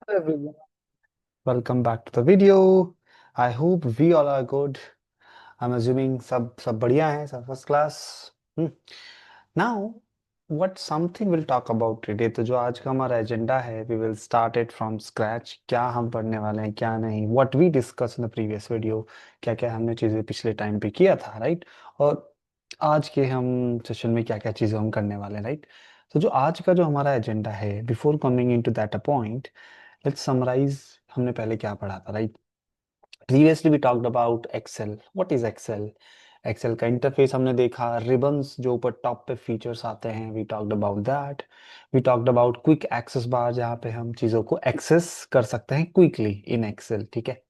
Hello everyone, welcome back to the video. I hope we all are good. I'm assuming सब बढ़िया है, सब first class. Now, what something we'll talk about today. तो जो आज का हमारा एजेंडा है, we will start it from scratch. क्या हम पढ़ने वाले हैं, क्या नहीं. What we discussed in the previous video. क्या क्या हमने चीज़ें पिछले टाइम पे किया था, राइट? और आज के हम सेशन में क्या क्या चीज़ें हम करने वाले हैं, राइट? तो जो आज का जो हमारा एजेंडा है, before coming in to that a point, let's summarize. हमने पहले क्या पढ़ा था, right? Previously we talked about Excel. What is Excel? Excel का इंटरफेस हमने देखा, रिबन्स जो ऊपर टॉप पे फीचर्स आते हैं, we talked about that. We talked about quick access bar, जहाँ पे हम चीज़ों को एक्सेस कर सकते हैं क्विकली इन एक्सेल, ठीक है?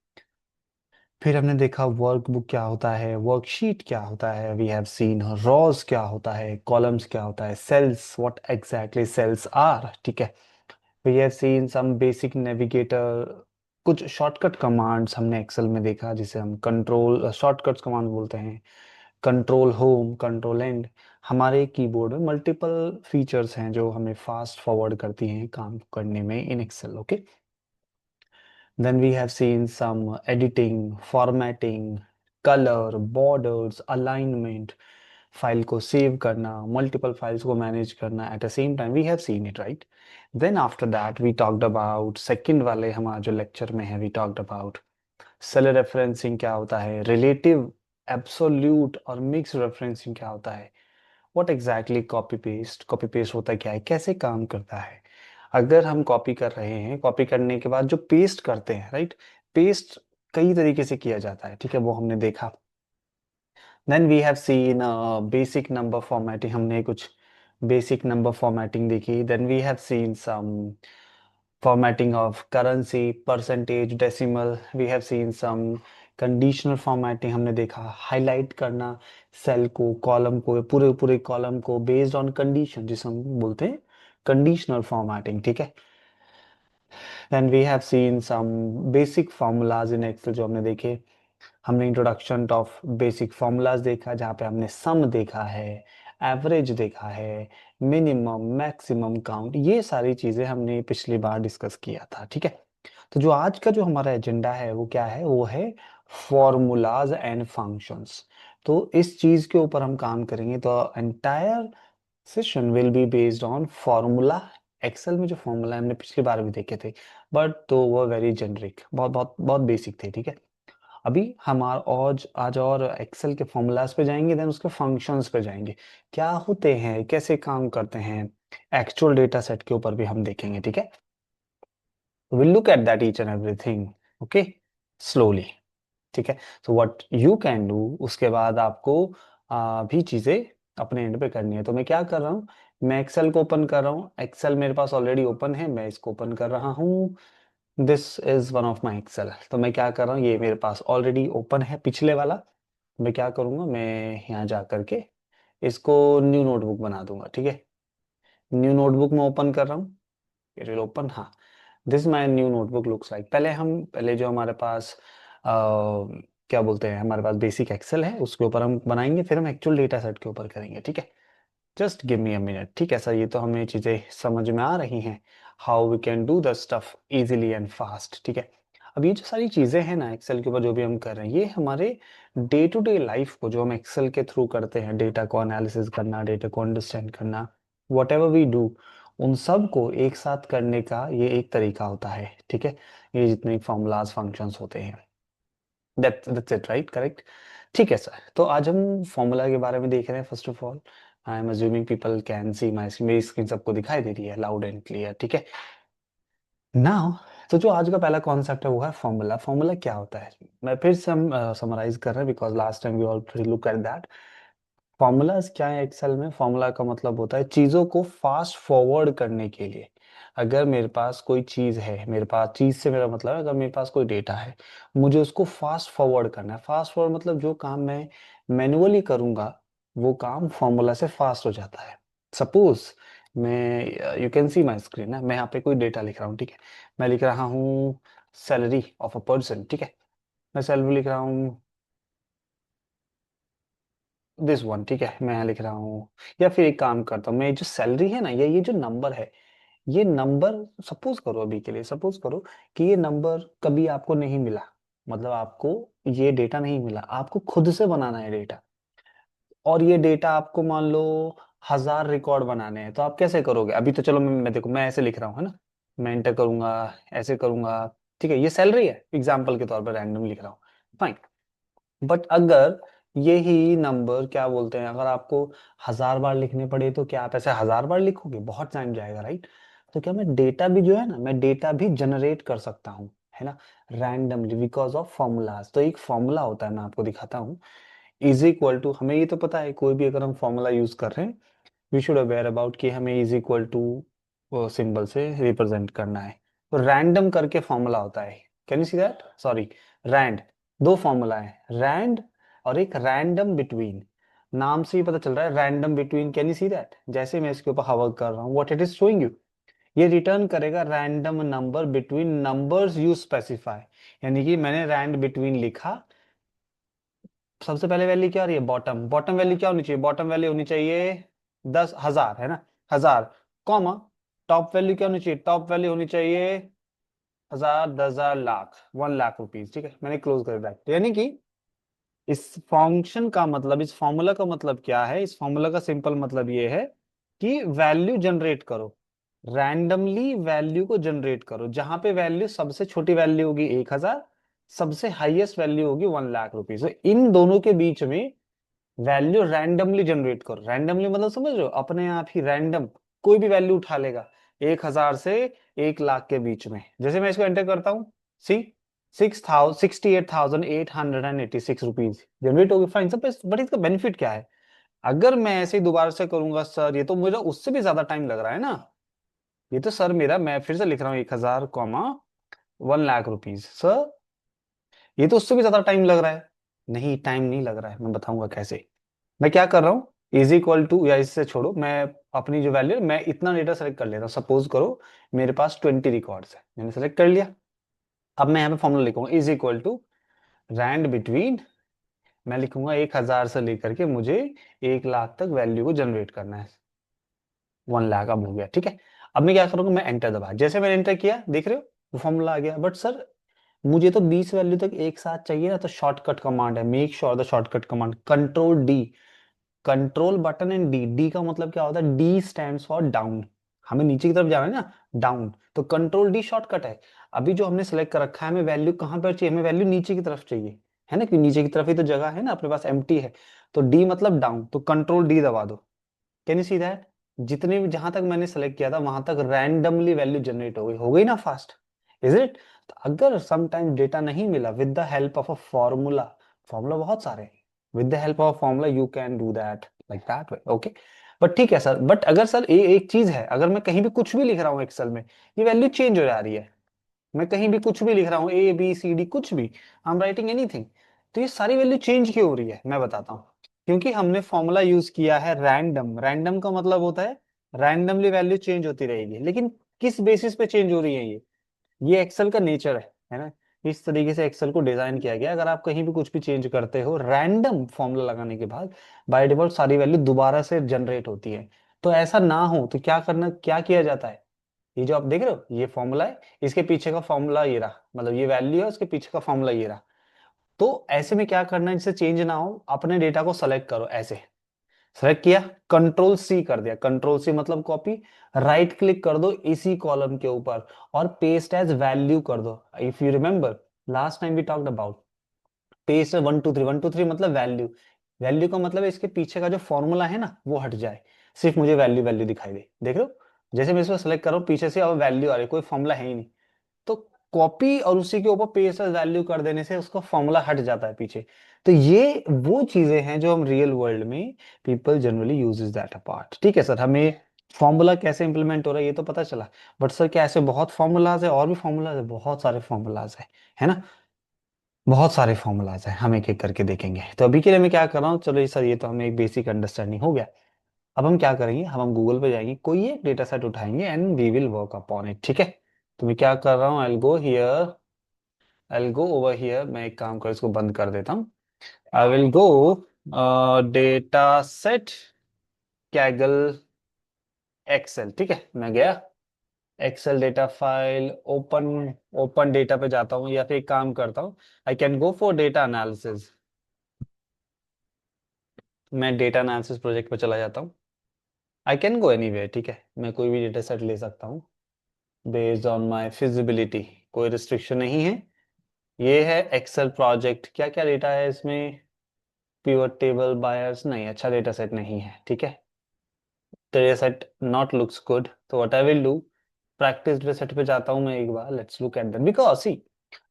फिर हमने देखा वर्कबुक क्या होता है, वर्कशीट क्या होता है, वी हैव सीन रॉज क्या होता है, कॉलम्स क्या होता है, cells, what exactly cells are, ठीक है? We have seen some basic navigator, कुछ शॉर्टकट कमांड्स हमने एक्सेल में देखा, जिसे हम कंट्रोल शॉर्टकट्स कमांड बोलते हैं. Control home, control end. हमारे कीबोर्ड में मल्टीपल फीचर्स हैं जो हमें फास्ट फॉरवर्ड करती हैं काम करने में in Excel, okay? Then we have seen some editing, formatting, colour, borders, alignment, file को सेव करना, मल्टीपल फाइल्स को मैनेज करना at the same time. We have seen it, right? Then after that we talked about second वाले हमारा जो lecture में है, we talked about cell referencing क्या होता है, रिलेटिव, एब्सोल्यूट और मिक्स रेफरेंसिंग क्या होता है, व्हाट एग्जैक्टली कॉपी पेस्ट होता है, क्या है, कैसे काम करता है. अगर हम कॉपी कर रहे हैं, कॉपी करने के बाद जो पेस्ट करते हैं, राइट? पेस्ट कई तरीके से किया जाता है, ठीक है? वो हमने देखा. Then we have seen basic number formatting, हमने कुछ बेसिक नंबर फॉर्मेटिंग देखी. Then we have seen some formatting of currency, percentage, decimal. We have seen some conditional formatting, हमने देखा हाईलाइट करना सेल को, कॉलम को, पूरे पूरे कॉलम को बेस्ड ऑन कंडीशन, जिसे हम बोलते हैं कंडीशनल फॉर्मेटिंग, ठीक है? Then we have seen some basic formulas in Excel जो हमने देखे. हमने इंट्रोडक्शन ऑफ बेसिक फार्मूलाज देखा, जहाँ पे हमने सम देखा है, एवरेज देखा है, मिनिमम, मैक्सिमम काउंट, ये सारी चीज़ें हमने पिछली बार डिस्कस किया था, ठीक है? तो जो आज का जो हमारा एजेंडा है वो क्या है, वो है फॉर्मूलाज एंड फंक्शंस. तो इस चीज़ के ऊपर हम काम करेंगे. तो entire session will be based on formula. Excel में जो फॉर्मूला हमने पिछली बार भी देखे थे, बट तो वो वेरी जेनरिक, बहुत बहुत बहुत बेसिक थे, ठीक है? अभी हम आज आज और एक्सेल के फॉर्मूलाज पे जाएंगे, देन उसके फंक्शंस पे जाएंगे, क्या होते हैं, कैसे काम करते हैं. एक्चुअल डेटा सेट के ऊपर भी हम देखेंगे, ठीक है? Will look at that each and everything, okay, slowly, ठीक है? So what you can do, उसके बाद आपको भी चीज़ें अपने एंड पे करनी है. तो मैं क्या कर रहा हूँ, मैं एक्सेल को ओपन कर रहा हूँ. एक्सेल मेरे पास ऑलरेडी ओपन है, मैं इसको ओपन कर रहा हूँ. This is one of my Excel. तो मैं क्या कर रहा हूँ, ये मेरे पास ऑलरेडी ओपन है पिछले वाला. मैं क्या करूँगा, मैं यहाँ जा करके इसको न्यू नोटबुक बना दूंगा, ठीक है? न्यू नोटबुक में ओपन कर रहा हूँ. इट विल ओपन, हाँ. This my new notebook looks like. पहले जो हमारे पास क्या बोलते हैं, हमारे पास बेसिक एक्सेल है, उसके ऊपर हम बनाएंगे, फिर हम एक्चुअल डेटा सेट के ऊपर करेंगे, ठीक है? Just give me a minute, ठीक है सर? ये तो हमें चीज़ें समझ में आ रही हैं, how we can do the stuff easily and fast, ठीक है? अब ये जो सारी चीज़ें हैं ना एक्सेल के ऊपर जो भी हम कर रहे हैं, ये हमारे डे टू डे लाइफ को जो हम एक्सेल के थ्रू करते हैं, डेटा को एनालिसिस करना, डेटा को अंडरस्टैंड करना, वॉट एवर वी डू, उन सब को एक साथ करने का ये एक तरीका होता है, ठीक है? ये जितने फॉर्मूलाज फंक्शंस होते हैं, दैट्स इट, राइट? करेक्ट. ठीक है सर, तो आज हम फॉर्मूला के बारे में देख रहे हैं. First of all, I am assuming people can see my screen, मेरी स्क्रीन सबको दिखाई दे रही है लाउड एंड क्लियर, ठीक है? नाउ, तो जो आज का पहला कॉन्सेप्ट है वो है फॉर्मूला. फॉर्मूला क्या होता है, मैं फिर से हम समराइज कर रहे हैं, because last time we already look at that. Formulas क्या है एक्सेल में? फॉर्मूला का मतलब होता है चीज़ों को फास्ट फॉरवर्ड करने के लिए. अगर मेरे पास कोई चीज़ है, मेरे पास चीज़ से मेरा मतलब है, अगर मेरे पास कोई डेटा है, मुझे उसको फास्ट फॉरवर्ड करना है. फास्ट फॉरवर्ड मतलब जो काम मैं मैन्युअली करूँगा, वो काम फॉर्मूला से फास्ट हो जाता है. सपोज मैं, you can C my screen ना, मैं यहाँ पे कोई डेटा लिख रहा हूँ, ठीक है? मैं लिख रहा हूँ सैलरी ऑफ अ पर्सन, ठीक है? मैं सैलरी लिख रहा हूँ दिस वन, ठीक है? मैं यहाँ लिख रहा हूँ. या फिर एक काम करता हूँ, मैं जो सैलरी है ना, या ये जो नंबर है, ये नंबर, सपोज करो अभी के लिए, सपोज करो कि ये नंबर कभी आपको नहीं मिला, मतलब आपको ये डेटा नहीं मिला, आपको खुद से बनाना है डेटा, और ये डेटा आपको मान लो 1000 रिकॉर्ड बनाने हैं, तो आप कैसे करोगे? अभी तो चलो मैं देखो मैं ऐसे लिख रहा हूँ, है ना, मैं एंटर करूंगा, ऐसे करूंगा, ठीक है, ये सैलरी है, एग्जाम्पल के तौर पर रैंडम लिख रहा हूँ, फाइन। बट अगर यही नंबर क्या बोलते हैं, अगर आपको 1000 बार लिखने पड़े, तो क्या आप ऐसे 1000 बार लिखोगे? बहुत टाइम जाएगा, राइट? तो क्या मैं डेटा भी जो है ना, मैं डेटा भी जनरेट कर सकता हूँ, है ना, रैंडमली, बिकॉज ऑफ फॉर्मूलाज। तो एक फॉर्मूला होता है, मैं आपको दिखाता हूँ, इज इक्वल टू, हमें ये तो पता है कोई भी अगर हम फॉर्मूला यूज कर रहे हैं, वी शुड अवेयर अबाउट कि हमें इज इक्वल टू सिंबल से रिप्रेजेंट करना है। तो रैंडम करके फॉर्मूला होता है, can you see that, sorry, rand, दो फॉर्मूला है, रैंड और एक रैंडम बिटवीन। नाम से ही पता चल रहा है random between, can you see that? जैसे मैं इसके ऊपर हवर कर रहा हूँ, what it is showing you, ये रिटर्न करेगा random number between numbers you specify. यानी कि मैंने रैंड बिटवीन लिखा, सबसे पहले वैल्यू क्या आ रही है, बॉटम, बॉटम वैल्यू क्या होनी चाहिए, बॉटम वैल्यू होनी चाहिए 10,000, है ना, 1000, कॉमा, टॉप वैल्यू क्या होनी चाहिए, टॉप वैल्यू होनी चाहिए 1000, 10,000, लाख, 1 लाख रुपीज, ठीक है, मैंने क्लोज कर दिया। यानी कि इस फंक्शन का मतलब, इस फॉर्मूला का मतलब क्या है, इस फॉर्मूला का सिंपल मतलब ये है कि वैल्यू जनरेट करो, रैंडमली वैल्यू को जनरेट करो, जहां पे वैल्यू सबसे छोटी वैल्यू होगी 1000, सबसे हाईएस्ट वैल्यू होगी 1 लाख रुपीज, तो इन दोनों के बीच में वैल्यू रैंडमली जनरेट करो। रैंडमली मतलब समझ रहे हो, अपने आप ही रैंडम कोई भी वैल्यू उठा लेगा 1000 से 1 लाख के बीच में। जैसे मैं इसको एंटर करता हूँ, सी 68,886 रुपीज जनरेट होगी, फाइन सब। बट इसका बेनिफिट क्या है, अगर मैं ऐसे ही दोबारा से करूंगा, सर ये तो मेरा उससे भी ज्यादा टाइम लग रहा है ना, ये तो सर मेरा, मैं फिर से लिख रहा हूँ 1000 कॉमा 1 लाख रुपीज, सर ये तो उससे भी ज्यादा टाइम लग रहा है। नहीं, टाइम नहीं लग रहा है, मैं बताऊंगा कैसे। मैं क्या कर रहा हूँ, इज इक्वल टू, या इससे छोड़ो, मैं अपनी जो वैल्यू, मैं इतना डेटा सेलेक्ट कर लेता हूँ, सपोज करो मेरे पास 20 रिकॉर्ड्स है, मैंने सेलेक्ट कर लिया। अब मैं यहाँ पे फॉर्मूला लिखूंगा, is equal to rand between, मैं लिखूंगा 1000 से लेकर के मुझे 1 लाख तक वैल्यू को जनरेट करना है, 1 लाख अब हो गया, ठीक है। अब मैं क्या करूंगा, मैं एंटर दबा, जैसे मैंने एंटर किया, देख रहे हो वो फॉर्मूला आ गया। बट सर मुझे तो 20 वैल्यू तक एक साथ चाहिए ना, तो शॉर्टकट कमांड है, make sure the shortcut command, control D, control button and D, D का मतलब क्या होता है, डी स्टैंड्स फॉर डाउन, हमें नीचे की तरफ जाना है ना, डाउन, तो कंट्रोल डी शॉर्टकट है। अभी जो हमने सेलेक्ट कर रखा है, हमें वैल्यू कहाँ पर चाहिए, हमें वैल्यू नीचे की तरफ चाहिए, है ना, कि नीचे की तरफ ही तो जगह है ना अपने पास, एम्प्टी है, तो डी मतलब डाउन, तो कंट्रोल डी दबा दो, कैन यू सी दैट? जितने भी, जहां तक मैंने सेलेक्ट किया था वहां तक रैंडमली वैल्यू जनरेट हो गई ना, फास्ट, इज इट? तो अगर समटाइम डेटा नहीं मिला, with the help of a formula, formula बहुत सारे हैं, with the help of formula you can do that like that way, okay. But ठीक है सर, बट अगर सर एक चीज है, अगर मैं कहीं भी कुछ भी लिख रहा हूँ एक्सेल में, ये वैल्यू चेंज हो जा रही है, मैं कहीं भी कुछ भी लिख रहा हूँ, ए बी सी डी कुछ भी, आई एम राइटिंग एनीथिंग, तो ये सारी वैल्यू चेंज क्यों हो रही है, मैं बताता हूँ। क्योंकि हमने फॉर्मूला यूज किया है रैंडम, रैंडम का मतलब होता है रैंडमली वैल्यू चेंज होती रहेगी, लेकिन किस बेसिस पे चेंज हो रही है ये एक्सेल का नेचर है ना, इस तरीके से एक्सेल को डिजाइन किया गया। अगर आप कहीं भी कुछ भी चेंज करते हो रैंडम फॉर्मूला लगाने के बाद, बाय डिफॉल्ट सारी वैल्यू दोबारा से जनरेट होती है। तो ऐसा ना हो तो क्या करना, क्या किया जाता है, ये जो आप देख रहे हो ये फॉर्मूला है, इसके पीछे का फॉर्मूला ये रहा, मतलब ये वैल्यू है, उसके पीछे का फॉर्मूला ये रहा। तो ऐसे में क्या करना है, जिससे चेंज ना हो, अपने डेटा को सेलेक्ट करो, ऐसे सेलेक्ट किया, कंट्रोल सी कर दिया, कंट्रोल सी मतलब कॉपी, राइट क्लिक कर दो इसी कॉलम के ऊपर और पेस्ट एज वैल्यू कर दो। If you remember last time we talked about paste 1 2 3, 1 2 3 मतलब वैल्यू, वैल्यू का मतलब है इसके पीछे का जो फॉर्मूला है ना वो हट जाए, सिर्फ मुझे वैल्यू वैल्यू दिखाई दे, देख रहे हो, जैसे मैं इसको सेलेक्ट कर रहा हूँ पीछे से अब वैल्यू आ रही है, कोई फॉर्मूला है ही नहीं, तो कॉपी और उसी के ऊपर पेस्ट वैल्यू कर देने से उसका फॉर्मूला हट जाता है पीछे। तो ये वो चीजें हैं जो हम रियल वर्ल्ड में people generally uses that apart, ठीक है सर, हमें फॉर्मूला कैसे इंप्लीमेंट हो रहा है ये तो पता चला। बट सर क्या ऐसे बहुत फॉर्मूलाज है, और भी फॉर्मूलाज है, बहुत सारे फॉर्मूलाज है ना, बहुत सारे फॉर्मूलाज हैं, हम एक एक करके देखेंगे। तो अभी के लिए मैं क्या कर रहा हूँ, चलो सर ये तो हमें एक बेसिक अंडरस्टैंडिंग हो गया। अब हम क्या करेंगे, हम गूगल पे जाएंगे, कोई एक डेटा सेट उठाएंगे and we will work upon it, ठीक है। तो मैं क्या कर रहा हूँ, आई गो ओवर हियर, मैं एक काम कर इसको बंद कर देता हूँ, I will go data set Kaggle Excel, ठीक है, मैं गया, Excel data file, open open data पे जाता हूँ, या फिर एक काम करता हूँ, I can go for data analysis. मैं डेटा एनालिसिस प्रोजेक्ट पे चला जाता हूँ। आई कैन गो एनीवेयर, ठीक है, मैं कोई भी डेटा सेट ले सकता हूँ बेस्ड ऑन माय फिजिबिलिटी, कोई रिस्ट्रिक्शन नहीं है। ये है एक्सेल प्रोजेक्ट, क्या क्या डेटा है इसमें? पिवट टेबल, बायर्स, नहीं, अच्छा डेटा सेट नहीं है, ठीक है, data set not looks good. तो what I will do, practice data set पे जाता हूँ मैं एक बार, let's look at that, because see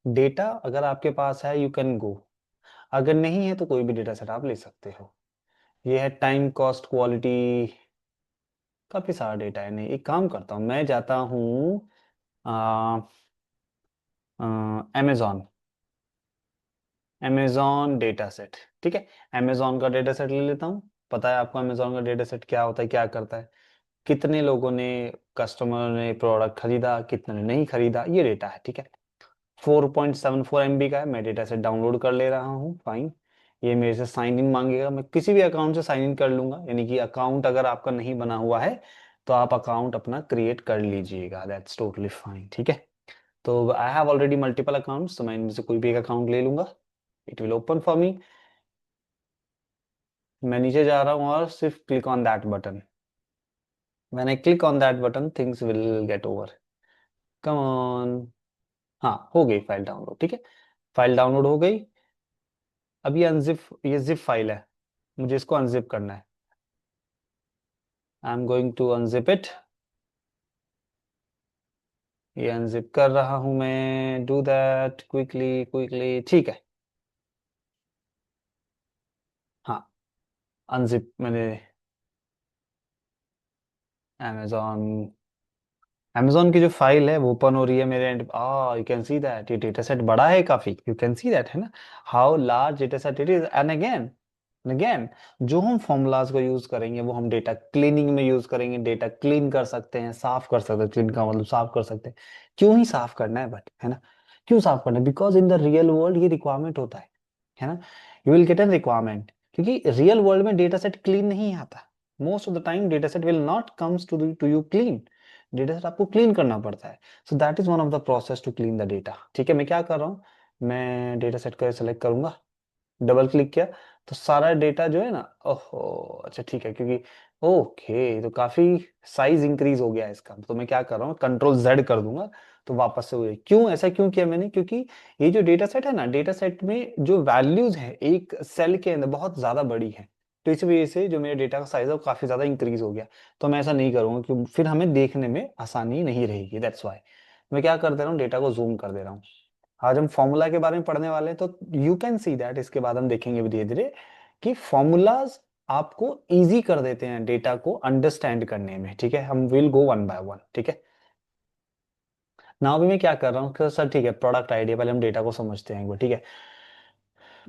data अगर आपके पास है यू कैन गो, अगर नहीं है तो कोई भी डेटा सेट आप ले सकते हो। ये है टाइम कॉस्ट क्वालिटी, काफी सारा डेटा है, नहीं एक काम करता हूँ, मैं जाता हूँ अमेजोन, अमेजोन डेटा सेट, ठीक है, अमेजोन का डेटा सेट ले लेता हूँ। पता है आपको अमेजोन का डेटा सेट क्या होता है, क्या करता है, कितने लोगों ने, कस्टमर ने प्रोडक्ट खरीदा, कितने ने नहीं खरीदा, ये डेटा है, ठीक है। 4.74 MB का है, मैं डेटा सेट डाउनलोड कर ले रहा हूँ, फाइन। ये मेरे से साइन इन मांगेगा, मैं किसी भी अकाउंट से साइन इन कर लूंगा, यानी कि अकाउंट अगर आपका नहीं बना हुआ है तो आप अकाउंट अपना क्रिएट कर लीजिएगा, दैट्स टोटली फाइन, ठीक है। तो I have already multiple accounts, तो मैं इनमें से कोई भी एक अकाउंट ले लूंगा, it will open for me. मैं नीचे जा रहा हूँ और सिर्फ click on that button, when I click on that button things will get over, come on. हाँ, हो गई फाइल डाउनलोड, ठीक है, फाइल डाउनलोड हो गई। अब ये अनजिप, ये जिप फाइल है, मुझे इसको अनजिप करना है, I am going to unzip it, ये अनजिप कर रहा हूं मैं, डू दैट क्विकली क्विकली, ठीक है। हाँ, अनजिप मैंने, अमेजोन, अमेजोन की जो फाइल है वो ओपन हो रही है मेरे and, you can see that ये डेटा सेट बड़ा है काफी, यू कैन सी दैट, है ना, how large data set it is. And again, again, जो हम फॉर्मूलाज को यूज करेंगे वो हम डेटा क्लीनिंग में यूज करेंगे, डेटा क्लीन कर सकते हैं, साफ कर सकते हैं, क्लीन का मतलब साफ कर सकते हैं। क्यों ही साफ करना है बट, है ना, क्यों साफ करना है, because in the real world ये रिक्वायरमेंट होता है ना, you will get an requirement, क्योंकि रियल वर्ल्ड में डेटा सेट क्लीन नहीं आता, most of the time data set will not comes to you clean, data set आपको क्लीन करना पड़ता है, so that is one of the process to clean the data, ठीक है। मैं क्या कर रहा हूँ, मैं डेटा सेट को सेलेक्ट करूंगा, डबल क्लिक किया, तो सारा डेटा जो है ना, ओहो, अच्छा ठीक है, क्योंकि ओके, तो काफी साइज इंक्रीज हो गया है इसका, तो मैं क्या कर रहा हूँ, कंट्रोल जेड कर दूंगा, तो वापस से हो जाए। क्यों ऐसा क्यों किया मैंने, क्योंकि ये जो डेटा सेट है ना, डेटा सेट में जो वैल्यूज है एक सेल के अंदर बहुत ज्यादा बड़ी है, तो इस वजह से जो मेरे डेटा का साइज है वो काफी ज्यादा इंक्रीज हो गया, तो मैं ऐसा नहीं करूंगा, क्योंकि फिर हमें देखने में आसानी नहीं रहेगी, दैट्स वाई मैं क्या कर दे रहा हूँ, डेटा को जूम कर दे रहा हूँ। आज हम फॉर्मूला के बारे में पढ़ने वाले हैं, तो यू कैन सी दैट, इसके बाद हम देखेंगे धीरे धीरे कि फॉर्मूलाज आपको इजी कर देते हैं डेटा को अंडरस्टैंड करने में, ठीक है, हम will go one by one, ठीक है। नाउ भी मैं क्या कर रहा हूँ सर, ठीक है, प्रोडक्ट आईडी, पहले हम डेटा को समझते हैं एक बार, ठीक है।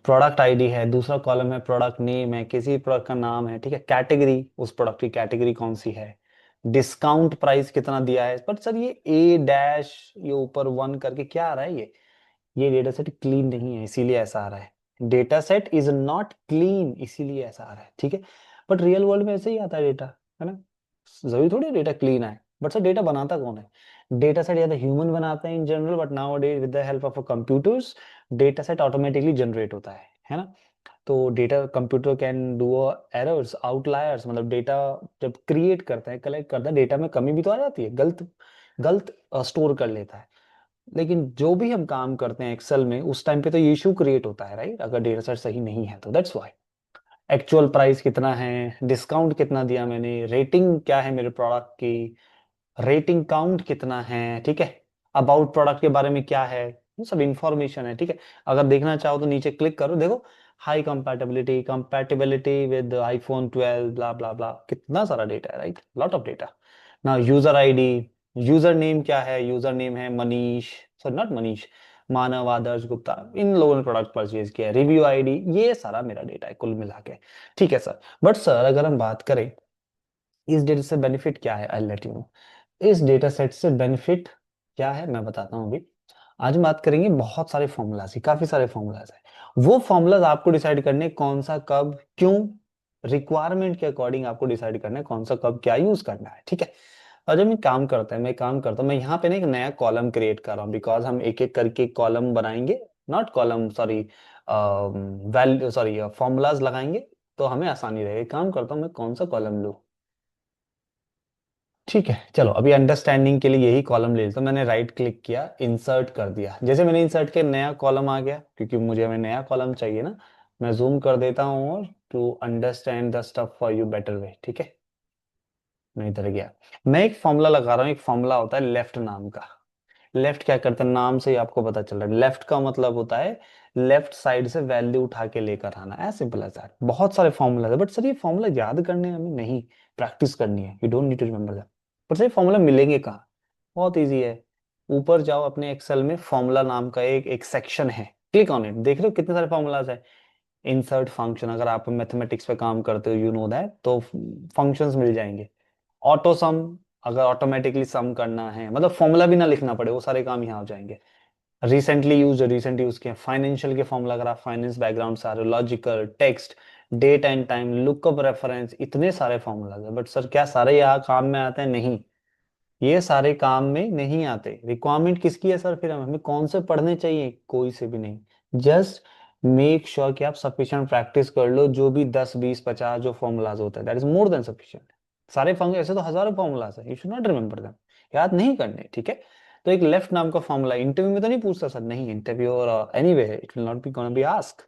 प्रोडक्ट आईडी है, दूसरा कॉलम है प्रोडक्ट नेम है, किसी प्रोडक्ट का नाम है, ठीक है, कैटेगरी, उस प्रोडक्ट की कैटेगरी कौन सी है, डिस्काउंट प्राइस कितना दिया है, पर सर ये ए डैश, ये ऊपर वन करके क्या आ रहा है, ये डेटा सेट क्लीन नहीं है इसीलिए ऐसा आ रहा है, data set is not clean इसीलिए ऐसा आ रहा है, ठीक है। बट रियल वर्ल्ड में ऐसे ही आता है डेटा, है ना, जरूरी थोड़ी डेटा क्लीन है, बट सर डेटा बनाता कौन है, डेटा सेट या तो ह्यूमन बनाते हैं in general, but now days with the help of computers data set automatically generate होता है ना। तो data computer can do errors, outliers, मतलब डेटा जब क्रिएट करता है, कलेक्ट करता है, डेटा में कमी भी तो आ जाती है, गलत गलत स्टोर कर लेता है, लेकिन जो भी हम काम करते हैं एक्सेल में उस टाइम पे तो ये इशू क्रिएट होता है, राइट, अगर डेटा सेट सही नहीं है तो, दैट्स व्हाई एक्चुअल प्राइस कितना है, डिस्काउंट कितना दिया मैंने, रेटिंग क्या है मेरे प्रोडक्ट की, रेटिंग काउंट कितना है, ठीक है, अबाउट प्रोडक्ट के बारे में क्या है, ये सब इंफॉर्मेशन है, ठीक है। अगर देखना चाहो तो नीचे क्लिक करो, देखो, high compatibility, compatibility with iPhone 12, ब्ला ब्ला ब्ला, कितना सारा डेटा है, राइट, लॉट ऑफ डेटा। ना यूजर आईडी, यूजर नेम क्या है, यूजर नेम है मनीष, सॉरी नॉट मनीष, मानव, आदर्श, गुप्ता, इन लोगों ने प्रोडक्ट परचेज किया है, रिव्यू आईडी, ये सारा मेरा डेटा है कुल मिला के, ठीक है सर। बट सर अगर हम बात करें इस डेटा से बेनिफिट क्या है, आई लेट यू नो, इस डेटा सेट से बेनिफिट क्या है मैं बताता हूँ अभी। आज हम बात करेंगे बहुत सारे फॉर्मूलाज की, काफी सारे फॉर्मूलाज है, वो फॉर्मूलाज आपको डिसाइड करने कौन सा कब क्यों, रिक्वायरमेंट के अकॉर्डिंग आपको डिसाइड करना है कौन सा कब क्या यूज करना है, ठीक है। और जब मैं काम करता हूँ, मैं यहाँ पे ना एक नया कॉलम क्रिएट कर रहा हूँ, बिकॉज हम एक एक करके कॉलम बनाएंगे, not column sorry, value sorry formulas लगाएंगे, तो हमें आसानी रहेगी। काम करता हूँ, मैं कौन सा कॉलम लूँ? ठीक है, चलो अभी अंडरस्टैंडिंग के लिए यही कॉलम ले लेता हूँ। मैंने राइट क्लिक किया, इंसर्ट कर दिया। जैसे मैंने इंसर्ट किया, नया कॉलम आ गया, क्योंकि मुझे हमें नया कॉलम चाहिए ना। मैं जूम कर देता हूँ और to understand the stuff for you better way, ठीक है। नहीं, इधर गया। मैं एक फॉर्मूला लगा रहा हूँ, एक फॉर्मूला होता है लेफ्ट नाम का। लेफ्ट क्या करता है, नाम से ही आपको पता चल रहा है। लेफ्ट का मतलब होता है लेफ्ट साइड से वैल्यू उठा के लेकर आना, एज सिंपल एज दैट। बहुत सारे फॉर्मूला है, बट सर ये फॉर्मूला याद करने हमें नहीं, प्रैक्टिस करनी है। You don't need to remember that. पर सर ये फॉर्मूला मिलेंगे कहाँ? बहुत ईजी है। ऊपर जाओ, अपने एक्सेल में फॉर्मूला नाम का एक एक सेक्शन है, क्लिक ऑन इट। देख रहे हो कितने सारे फॉर्मूलाज है। इंसर्ट फंक्शन, अगर आप मैथमेटिक्स पे काम करते हो, यू नो दैट, तो फंक्शंस मिल जाएंगे। ऑटो सम, अगर ऑटोमेटिकली सम करना है, मतलब फॉर्मूला भी ना लिखना पड़े, वो सारे काम यहाँ हो जाएंगे। रिसेंट यूज किए फाइनेंशियल के फॉर्मूला, अगर आप फाइनेंस बैकग्राउंड से आ रहे हो, logical, text, date and time, lookup reference, इतने सारे फॉर्मूला है। बट सर क्या सारे यहाँ काम में आते हैं? नहीं, ये सारे काम में नहीं आते। रिक्वायरमेंट किसकी है सर? फिर हमें कौन से पढ़ने चाहिए? कोई से भी नहीं। जस्ट मेक श्योर कि आप सफिशिएंट प्रैक्टिस कर लो। जो भी 10 20 50 जो फॉर्मूलाज होता है, that is more than sufficient. सारे फॉर्मूले, ऐसे तो हजारों फॉर्मूलाज है, you should not remember them, याद नहीं करने, ठीक है। तो एक लेफ्ट नाम का फॉर्मूला इंटरव्यू में तो नहीं पूछता सर, नहीं, इंटरव्यू और anyway it will not be gonna be ask,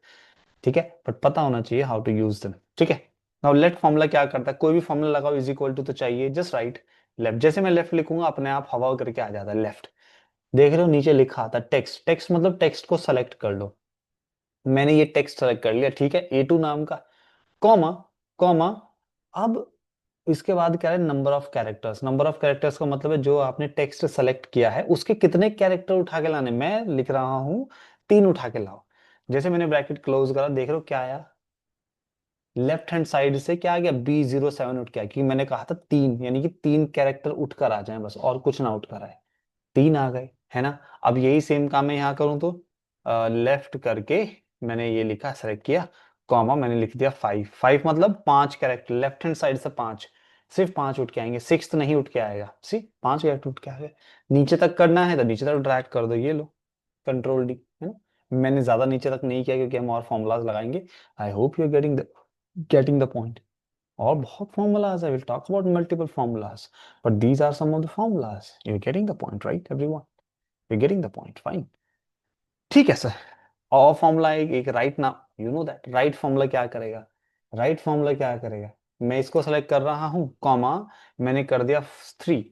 ठीक है। बट पता होना चाहिए हाउ टू यूज देम, ठीक है। नाउ लेफ्ट फॉर्मूला क्या करता है? कोई भी फॉर्मूला लगाओ, इज इक्वल टू तो चाहिए, जस्ट राइट लेफ्ट। जैसे मैं लेफ्ट लिखूंगा, अपने आप हवा करके आ जाता है लेफ्ट। देख रहे हो नीचे लिखा आता है टेक्स्ट। टेक्स्ट मतलब टेक्स्ट को सेलेक्ट कर लो। मैंने ये टेक्स्ट सेलेक्ट कर लिया, ठीक है, A2 नाम का, कॉमा, कॉमा। अब इसके बाद क्या है? Number of characters. Number of characters का मतलब है जो आपने टेक्स्ट सेलेक्ट किया है उसके कितने कैरेक्टर उठा के लाने। मैं लिख रहा हूं 3 उठा के लाओ। जैसे मैंने ब्रैकेट क्लोज करा, देख रहे हो क्या आया? लेफ्ट हैंड साइड से क्या आ गया? B07 उठ गया, क्योंकि मैंने कहा था 3, यानी कि 3 कैरेक्टर उठकर आ जाए, बस और कुछ ना उठकर आए। 3 आ गए, है ना। अब यही सेम काम मैं यहाँ करूँ तो लेफ्ट करके मैंने ये लिखा, सेलेक्ट किया, कॉमा, मैंने लिख दिया 5। 5 मतलब 5 कैरेक्टर, लेफ्ट हैंड साइड से 5, सिर्फ 5 उठ के आएंगे, 6 नहीं उठ के आएगा। सी 5 कैरेक्टर उठ के आ गए। नीचे तक करना है तो नीचे तक ड्रैग कर दो, ये लो, कंट्रोल D, है ना। मैंने ज्यादा नीचे तक नहीं किया, क्योंकि हम और फॉर्मूलाज लगाएंगे। I hope you are getting the point. और बहुत formulas, I will talk about multiple formulas, but these are some of the formulas. You're getting the point, right, everyone? You're getting the point, fine. ठीक है sir. और formula एक right नाम, you know that right formula क्या करेगा? Right formula क्या करेगा? मैं इसको सेलेक्ट कर रहा हूं, कॉमा, मैंने कर दिया 3।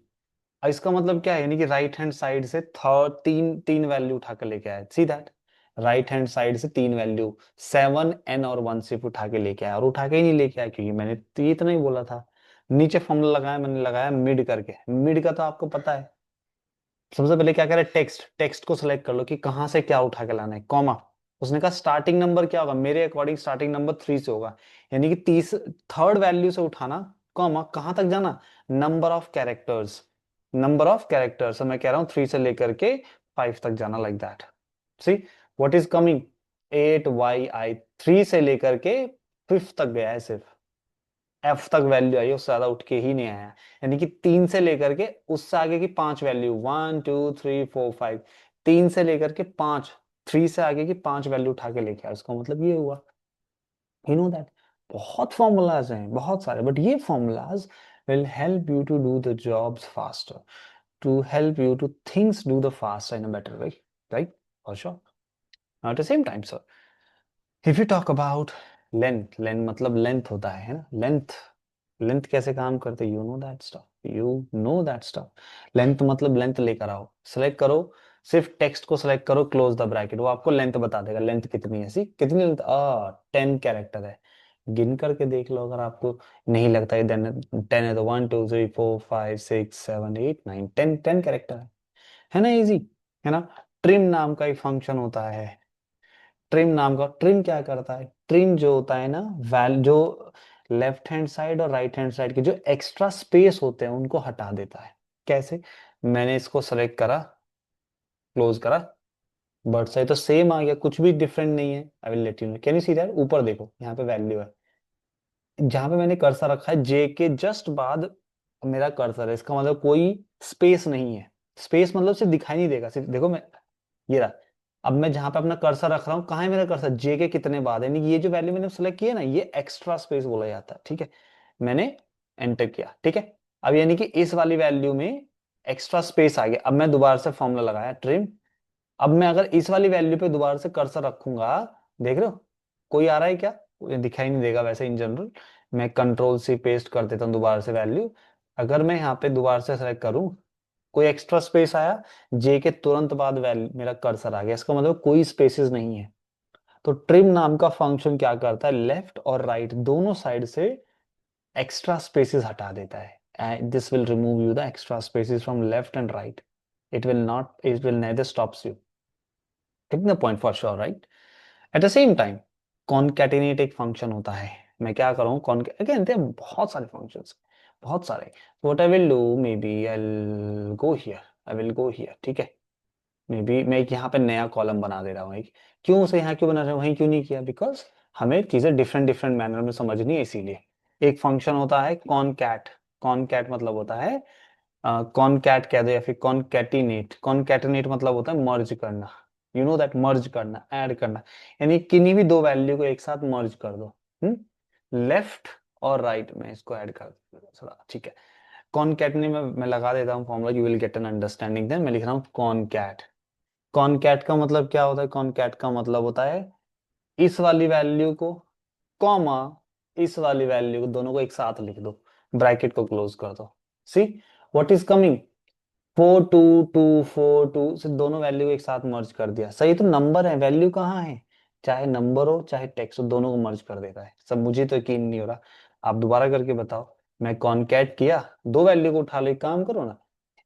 इसका मतलब क्या है? यानी कि राइट हैंड साइड से थर्ड तीन तीन वैल्यू उठा कर लेके आया, see that. Right hand side से 3 वैल्यू, 7 N और 1 सिर्फ उठा के लेके आया, और उठा के ही नहीं लेके आया, क्योंकि मैंने तो इतना ही बोला था। नीचे फॉर्मूला लगाया, मैंने लगाया मिड करके। मिड का तो आपको पता है। सबसे पहले क्या करें? टेक्स्ट। टेक्स्ट को सिलेक्ट कर लो कि कहां से क्या उठा के लाना है, कॉमा। उसने कहा स्टार्टिंग नंबर क्या होगा? मेरे अकॉर्डिंग स्टार्टिंग नंबर 3 से होगा, यानी कि 30 थर्ड वैल्यू से उठाना, कॉमा, कहां तक जाना? Number of characters. Number of characters मैं कह रहा हूं 3 से लेकर के 5 तक जाना, like that. See what is coming? 8YI, 3 से लेकर के 5 तक गया है सिर्फ। F तक वैल्यू आई है, उससे ज्यादा उठ के ही नहीं आया। यानी कि 3 से लेकर के उससे आगे की 5 वैल्यू, 1 2 3 4 5, 3 से लेकर के 5, 3 से आगे की 5 वैल्यू उठा के लेके आया, उसका मतलब ये हुआ, यू नो दैट। बहुत फॉर्मूलाज हैं, बहुत सारे, बट ये formulas will help you to do the jobs faster, to help you to things do the faster in a better way, right? For sure. At the same time, sir, if you talk about length, length मतलब length होता है ना, length. Length कैसे काम करते? You know that stuff, you know that stuff. Length मतलब length लेकर आओ, सेलेक्ट करो, सिर्फ टेक्स्ट को सेलेक्ट करो, क्लोज द ब्रैकेट, वो आपको लेंथ बता देगा। लेंथ कितनी है? सी कितनी लेंथ? 10 कैरेक्टर है। गिन करके देख लो, अगर आपको नहीं लगता है 10 है, तो 1 2 3 4 5 6 7 8 9 10, 10 कैरेक्टर है ना, इजी, है ना। ट्रिम नाम का एक फंक्शन होता है। ट्रिम नाम का, ट्रिम क्या करता है? ट्रिम जो होता है ना, जो लेफ्ट हैंड साइड और राइट हैंड साइड के जो एक्स्ट्रा स्पेस होते हैं उनको हटा देता है। कैसे? मैंने इसको सेलेक्ट करा, क्लोज करा, बट साइड तो सेम आ गया, कुछ भी डिफरेंट नहीं है। I will let you no, can you see that? ऊपर देखो, यहाँ पे वैल्यू है, जहां पे मैंने कर्सर रखा है J के जस्ट बाद मेरा कर्सर है, इसका मतलब कोई स्पेस नहीं है। स्पेस मतलब सिर्फ दिखाई नहीं देगा, सिर्फ देखो मैं, ये रहा। अब मैं जहां पे अपना कर्सर रख रहा हूँ, कहाँ है मेरा कर्सर, जे के कितने बाद, यानी कि ये जो वैल्यू मैंने सेलेक्ट की है ना, ये एक्स्ट्रा स्पेस बोला जाता है, ठीक है। मैंने एंटर किया, ठीक है। अब यानी कि इस वाली वैल्यू में एक्स्ट्रा स्पेस आ गया। अब मैं दोबारा से फॉर्मूला लगाया ट्रिम। अब मैं अगर इस वाली वैल्यू पे दोबारा से कर्सर रखूंगा, देख रहे हो कोई आ रहा है क्या, कोई दिखाई नहीं देगा वैसे इन जनरल। मैं कंट्रोल सी पेस्ट कर देता हूँ दोबारा से वैल्यू। अगर मैं यहाँ पे दोबारा से सेलेक्ट करूँ, कोई एक्स्ट्रा स्पेस आया, जे के तुरंत बाद वैल्यू मेरा कर्सर आ गया, इसका मतलब कोई स्पेसेस नहीं है। तो ट्रिम नाम का फंक्शन क्या करता है, लेफ्ट और राइट दोनों साइड से एक्स्ट्रा स्पेसेस हटा देता है। This will remove you the extra spaces from left and right. It will neither stops you, taking the point for sure, right. At the same time concatenate एक function होता है। मैं क्या करूँ, कॉन अगेन देयर बहुत सारे functions, बहुत सारे। What I will do, maybe I will go here, I will go here, ठीक है। मे बी मैं एक यहाँ पे नया कॉलम बना दे रहा हूँ एक। क्यों उसे यहाँ क्यों बना रहा हूँ, वहीं क्यों नहीं किया, बिकॉज हमें चीजें डिफरेंट डिफरेंट मैनर में समझनी है, इसीलिए। एक फंक्शन होता है कॉनकैट। कॉनकैट मतलब होता है, कॉनकैट कह दो या फिर कॉनकैटिनेट। कॉनकैटिनेट मतलब होता है मर्ज करना। यू नो दैट, मर्ज करना, ऐड करना, यानी किन्हीं भी दो वैल्यू को एक साथ मर्ज कर दो। लेफ्ट और राइट में इसको ऐड कर दो थोड़ा, ठीक है। कॉनकैटिनेट में मैं लगा देता हूँ formula, you will get an understanding. Then मैं लिख रहा हूँ कॉनकैट। कॉनकैट का मतलब क्या होता है, कॉनकैट का मतलब होता है इस वाली वैल्यू को, कॉमा इस वाली वैल्यू को, दोनों को एक साथ लिख दो, ब्रैकेट को क्लोज कर दो। सी व्हाट इज कमिंग, 4 2 2 4 2 से दोनों वैल्यू को एक साथ मर्ज कर दिया। सही तो नंबर है, वैल्यू कहाँ है, चाहे नंबर हो चाहे टेक्स्ट हो, दोनों को मर्ज कर देता है। सब मुझे तो यकीन नहीं हो रहा, आप दोबारा करके बताओ। मैं कॉनकैट किया, दो वैल्यू को उठा लो, एक काम करो ना,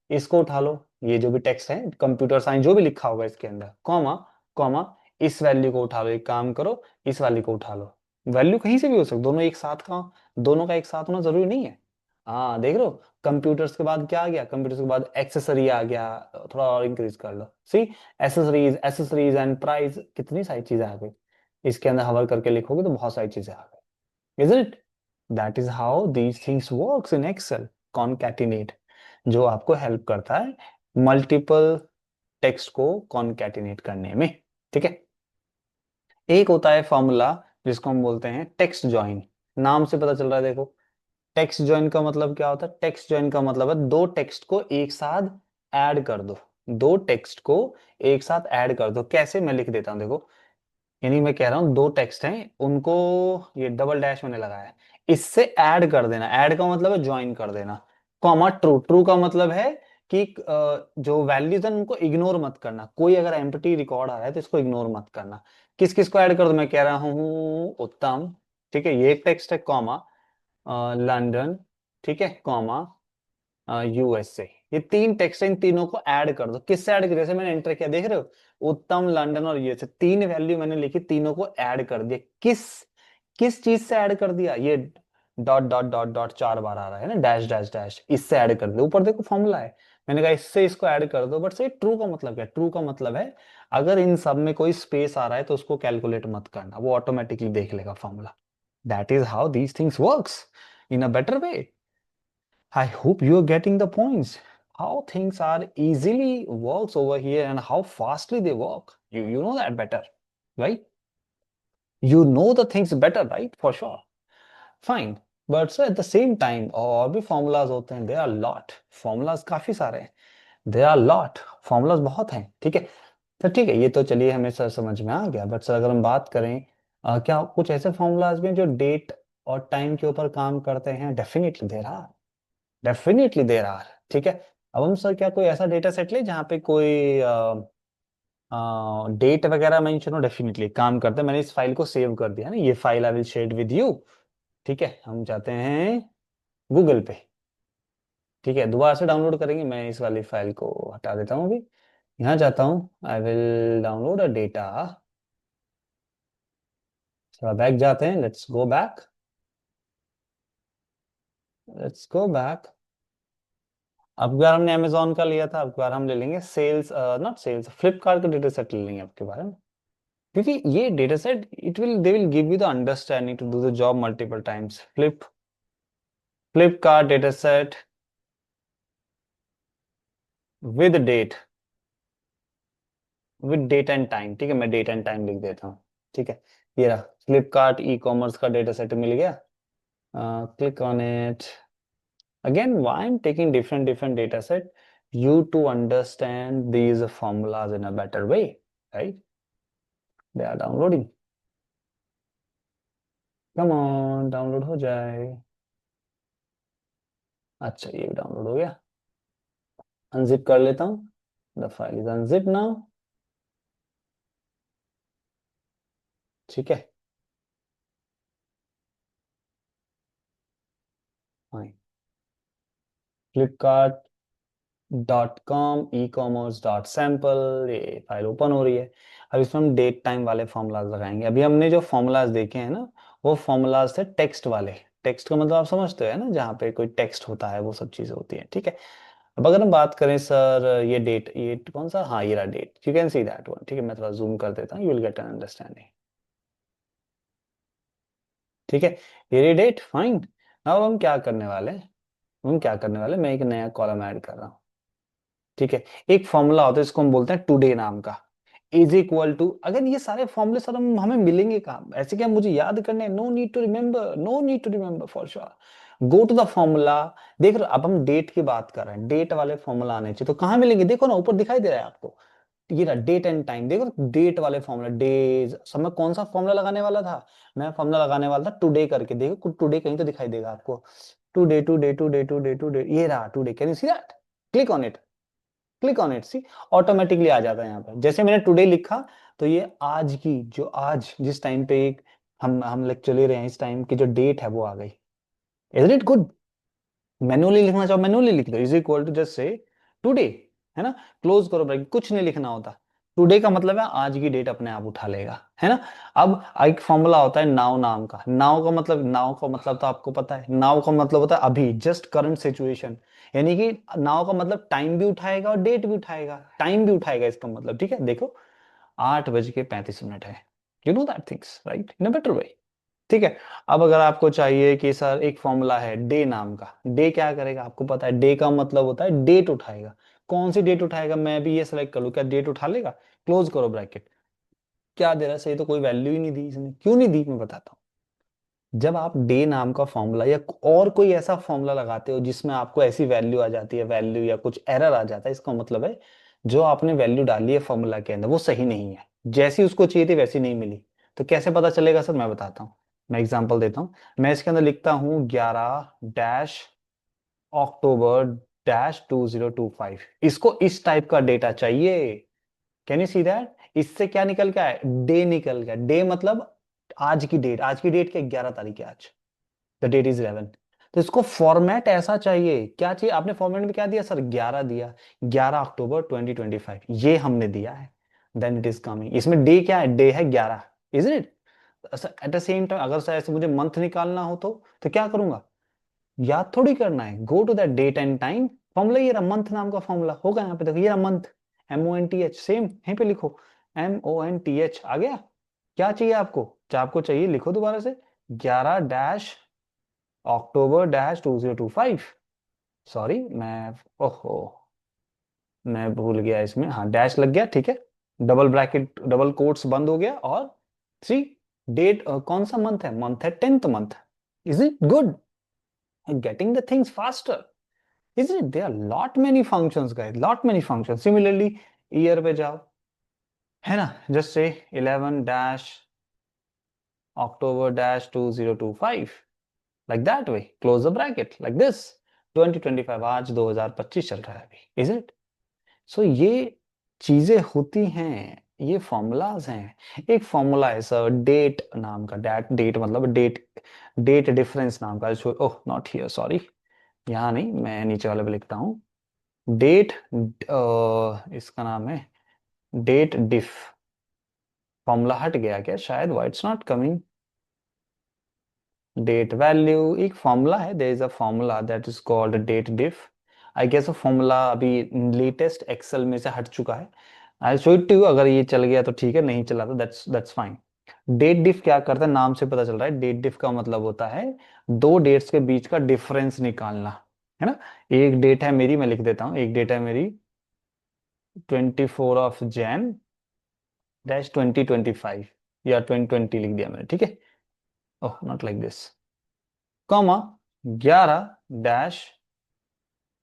इसको उठा लो, ये जो भी टेक्स्ट है कंप्यूटर साइंस जो भी लिखा होगा इसके अंदर, कॉमा कॉमा इस वैल्यू को उठा लो, एक काम करो इस वैल्यू को उठा लो। वैल्यू कहीं से भी हो सकती, दोनों एक साथ का, दोनों का एक साथ होना जरूरी नहीं है। हाँ देख रहे हो, कंप्यूटर्स के बाद क्या आ गया, कंप्यूटर्स के बाद एक्सेसरी आ गया। थोड़ा और इंक्रीज कर लो, सी एसेसरीज, एसेसरीज एंड प्राइस, कितनी सारी चीजें आ गई। इसके अंदर हवर करके लिखोगे तो बहुत सारी चीजें आ गई, is it. That is how these things works in Excel. Concatenate जो आपको हेल्प करता है मल्टीपल टेक्स्ट को कॉनकैटिनेट करने में, ठीक है। एक होता है फॉर्मूला जिसको हम बोलते हैं टेक्स्ट जॉइन। नाम से पता चल रहा है, देखो टेक्स्ट जॉइन का मतलब क्या होता है, टेक्स्ट जॉइन का मतलब है दो टेक्स्ट को एक साथ ऐड कर दो। दो टेक्स्ट को एक साथ ऐड कर दो, कैसे, मैं लिख देता हूं देखो। यानी मैं कह रहा हूँ दो टेक्स्ट हैं, उनको ये डबल डैश मैंने लगाया है, इससे ऐड कर देना, ऐड का मतलब है ज्वाइन कर देना। कॉमा ट्रू, ट्रू का मतलब है कि जो वैल्यूज है उनको इग्नोर मत करना, कोई अगर एम्प्टी रिकॉर्ड आ रहा है तो इसको इग्नोर मत करना। किस किस को ऐड कर दो, मैं कह रहा हूँ उत्तम, ठीक है, ये एक टेक्स्ट है, कॉमा लंदन, ठीक है, कॉमा यूएसए। ये तीन टेक्स्ट इन तीनों को ऐड कर दो, किससे ऐड कर, जैसे मैंने एंटर किया देख रहे हो, उत्तम, लंदन और यूएसए, तीन वैल्यू मैंने लिखी, तीनों को ऐड कर दिया। किस किस चीज से ऐड कर दिया, ये डॉट डॉट डॉट डॉट 4 बार आ रहा है ना, डैश डैश डैश, इससे ऐड कर दिया। ऊपर देखो फॉर्मूला है, मैंने कहा इससे इसको ऐड कर दो, बट से ट्रू का मतलब क्या, ट्रू का मतलब है अगर इन सब में कोई स्पेस आ रहा है तो उसको कैलकुलेट मत करना, वो ऑटोमेटिकली देख लेगा formula. That is how these things works in a better way. I hope you're getting the points. How things are easily works over here and how fastly they work. You know that better, right? You know the things better, right? For sure. Fine. But so at the same time, और भी formulas होते हैं, there are lot. Formulas काफी सारे हैं. There are lot. Formulas बहुत हैं, ठीक है? तो ठीक है, ये तो चलिए हमें सर समझ में आ गया। बट सर अगर हम बात करें, क्या कुछ ऐसे फॉर्मूलाज भी हैं जो डेट और टाइम के ऊपर काम करते हैं? Definitely there are, definitely there are, ठीक है। अब हम सर क्या कोई ऐसा डेटा सेट ले जहाँ पे कोई डेट वगैरह मेंशन हो? डेफिनेटली काम करते हैं, मैंने इस फाइल को सेव कर दिया ना, ये file I will share with you, ठीक है। हम जाते हैं गूगल पे, ठीक है, दोबारा से डाउनलोड करेंगे, मैं इस वाली फाइल को हटा देता हूँ अभी। यहाँ जाता हूँ, I will download a data, थोड़ा बैक जाते हैं, let's go back, let's go back. अब बार हमने अमेजोन का लिया था, अब बार हम ले लेंगे सेल्स, नॉट सेल्स, फ्लिपकार्ट का डेटा सेट ले लेंगे आपके बारे में। क्योंकि ये data set it will they will give you the understanding to do the job multiple times. Flipkart data set, with date, with date and time, ठीक है, मैं डेट एंड टाइम लिख देता हूँ। ठीक है, ये रहा फ्लिपकार्ट ई कॉमर्स का डेटा सेट मिल गया। Click on it. Again why I am taking different different data set, you to understand these formulas in a better way, right? They are downloading, come on download हो जाए। अच्छा ये भी download हो गया, unzip कर लेता हूँ। The file is unzip now. ठीक है, हाँ, Flipkart dot com e commerce dot sample, ये फाइल ओपन हो रही है। अब इसमें हम डेट टाइम वाले फॉर्मूलाज लगाएंगे। अभी हमने जो फॉर्मूलाज देखे हैं ना, वो फॉर्मूलाज थे टेक्स्ट वाले। टेक्स्ट का मतलब आप समझते हैं ना, जहाँ पे कोई टेक्स्ट होता है वो सब चीजें होती हैं। ठीक है, अब अगर हम बात करें सर, ये डेट, ये कौन सा, हाँ ये रहा date, you can see that one. ठीक है, मैं थोड़ा जूम कर देता हूँ, you will get an understanding. ठीक है, ये डेट फाइन। अब हम क्या करने वाले हैं, हम क्या करने वाले, मैं एक नया कॉलम ऐड कर रहा हूँ। ठीक है, एक फॉर्मूला होता है इसको हम बोलते हैं टुडे नाम का, इज इक्वल टू, अगर ये सारे फॉर्मूले सर हम हमें मिलेंगे कहाँ, ऐसे क्या मुझे याद करने, no need to remember, no need to remember for sure. Go to the formula. देख रहे हो, अब हम डेट की बात कर रहे हैं, डेट वाले फॉर्मूला आने चाहिए, तो कहाँ मिलेंगे, देखो ना ऊपर दिखाई दे रहा है आपको, ये रहा डेट एंड टाइम। देखो डेट वाले फॉर्मूला, डेज, सब में कौन सा फॉर्मूला लगाने वाला था, मैं फॉर्मूला लगाने वाला था टुडे करके, देखो टुडे कहीं तो दिखाई देगा आपको, today today today today today, ये रहा today, can you see that, click on it, click on it, see automatically आ जाता है यहाँ पर। जैसे मैंने टुडे लिखा, तो ये आज की, जो आज जिस टाइम पे एक हम लेक्चर ले रहे हैं, इस टाइम की जो डेट है वो आ गई। इज इट गुड, मैनुअली लिखना चाहो मैनुअली लिख दो, is equal to just say today, है ना, क्लोज करो ब्रैकेट, कुछ नहीं लिखना होता। टुडे का मतलब है आज की डेट अपने आप उठा लेगा, है ना। अब एक फॉर्मूला होता है नाउ नाम का, नाउ का मतलब, नाउ का मतलब तो आपको पता है, नाउ का मतलब होता है अभी, जस्ट करंट सिचुएशन, यानी कि नाउ का मतलब टाइम भी उठाएगा और डेट भी उठाएगा, टाइम भी उठाएगा इसका मतलब। ठीक है, देखो 8:35 है, you know that things right, in a better way. ठीक है, अब अगर आपको चाहिए कि सर एक फॉर्मूला है डे नाम का, डे क्या करेगा, आपको पता है डे का मतलब होता है डेट उठाएगा, कौन सी डेट उठाएगा, मैं भी ये सेलेक्ट कर लूं, क्या डेट उठा लेगा, क्लोज करो ब्रैकेट। क्या दे रहा है, सही तो कोई वैल्यू ही नहीं दी इसने, क्यों नहीं दी मैं बताता हूँ। जब आप डे नाम का फॉर्मूला या और कोई ऐसा फॉर्मूला लगाते हो जिसमें आपको ऐसी वैल्यू आ जाती है, वैल्यू या कुछ एरर आ जाता है, इसका मतलब है जो आपने वैल्यू डाली है फॉर्मूला के अंदर वो सही नहीं है, जैसी उसको चाहिए थी वैसी नहीं मिली। तो कैसे पता चलेगा सर, मैं बताता हूँ, मैं एग्जांपल देता हूँ। मैं इसके अंदर लिखता हूँ 11-अक्टूबर-2025, इसको इस टाइप का डेटा चाहिए। कैन यू सी दैट, इससे क्या निकल के आया, डे निकल गया, डे मतलब आज की डेट, आज की डेट क्या, 11 तारीख है आज, द डेट इज 11। तो इसको फॉर्मेट ऐसा चाहिए, क्या चाहिए आपने फॉर्मेट में, क्या दिया सर, 11 दिया, 11 अक्टूबर 2025 ये हमने दिया है, देन इट इज कमिंग, इसमें डे क्या है, डे है 11, is it. Eight the same time अगर सर ऐसे मुझे मंथ निकालना हो तो क्या करूंगा, याद थोड़ी करना है, go to that date and time formula, ये रहा मंथ नाम का फॉर्मूला होगा यहाँ पे, देखो ये रहा मंथ, MONTH, सेम यहीं पे लिखो, MONTH आ गया। क्या चाहिए आपको, क्या आपको चाहिए, लिखो दोबारा से, 11-अक्टूबर-2025, सॉरी मैं, ओहो मैं भूल गया इसमें, हाँ डैश लग गया, ठीक है, डबल ब्रैकेट डबल कोट्स बंद हो गया, और थ्री, डेट कौन सा मंथ है, मंथ है 10th month, is it good, getting the things faster, is it, there are lot many functions guys, lot many functions. Similarly year पे जाओ, है ना, just say 11-October-2025, like that way, close the bracket like this, 2025, आज 2025 चल रहा है अभी, is it. सो ये चीजें होती हैं, ये फॉर्मूलाज हैं। एक फॉर्मूला है सर डेट नाम का, डेट, डेट मतलब डेट, डेट डिफरेंस नाम का, ओह नॉट हियर सॉरी, यहाँ नहीं, मैं नीचे वाले पे लिखता हूँ, डेट, इसका नाम है डेट डिफ, फॉर्मूला हट गया क्या शायद, why it's not coming, date value, एक फॉर्मूला है, there is a formula that is called date dif. I guess formula अभी लेटेस्ट एक्सेल में से हट चुका है, I show it to you, अगर ये चल गया तो ठीक है, नहीं चला तो दैट्स फाइन। डेट डिफ क्या करता है, नाम से पता चल रहा है, डेट डिफ का मतलब होता है दो डेट्स के बीच का डिफरेंस निकालना, है ना। एक डेट है मेरी, मैं लिख देता हूँ, एक डेट है मेरी 24 डैश 2025 या 2020 लिख दिया मैंने, ठीक है। Oh, not like this, comma 11 dash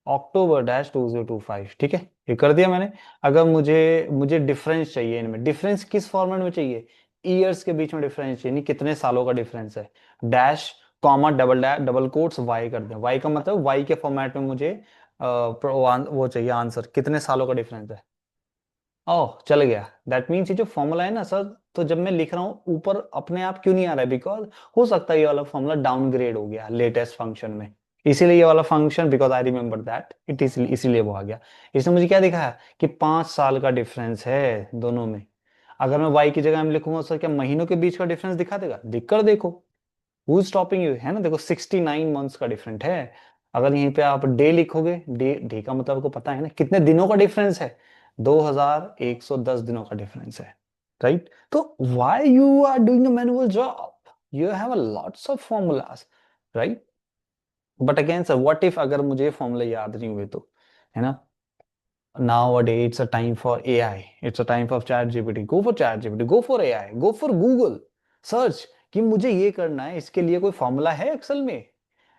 October dash 2025, ठीक है। ये कर दिया मैंने। अगर मुझे मुझे डिफरेंस चाहिए इनमें, डिफरेंस किस फॉर्मेट में चाहिए, ईयर्स के बीच में डिफरेंस चाहिए, नहीं कितने सालों का डिफरेंस है। Dash comma double quotes Y कर दें, वाई का मतलब वाई के फॉर्मेट में मुझे वो चाहिए आंसर, कितने सालों का डिफरेंस है। ओह, चल गया। दैट मीन्स ये जो फॉर्मूला है ना सर, तो जब मैं लिख रहा हूँ ऊपर अपने आप क्यों नहीं आ रहा है, बिकॉज हो सकता है ये वाला फॉर्मूला डाउनग्रेड हो गया लेटेस्ट फंक्शन में, इसीलिए ये वाला function, because I remember that it is, इसीलिए वो आ गया। इसने मुझे क्या दिखाया कि 5 साल का डिफरेंस है दोनों में। अगर मैं वाई की जगह में लिखूंगा सर, क्या महीनों के बीच का डिफरेंस दिखा देगा, दिख कर देखो, हु इज स्टॉपिंग यू, है ना, देखो 69 मंथ्स का डिफरेंट है। अगर यहीं पे आप डे लिखोगे, डे डे का मतलब आपको पता है ना कितने दिनों का डिफरेंस है, 2110 दिनों का डिफरेंस है, राइट। तो why you are doing a manual job, you have a lots of formulas, right. But again sir, what if अगर मुझे फॉर्मूला याद नहीं हुए तो, है ना। Nowadays, it's a time for AI. It's a time for ChatGPT. Go for ChatGPT. Go for AI. Go for Google. Search कि मुझे ये करना है, इसके लिए कोई फॉर्मूला है एक्सेल में।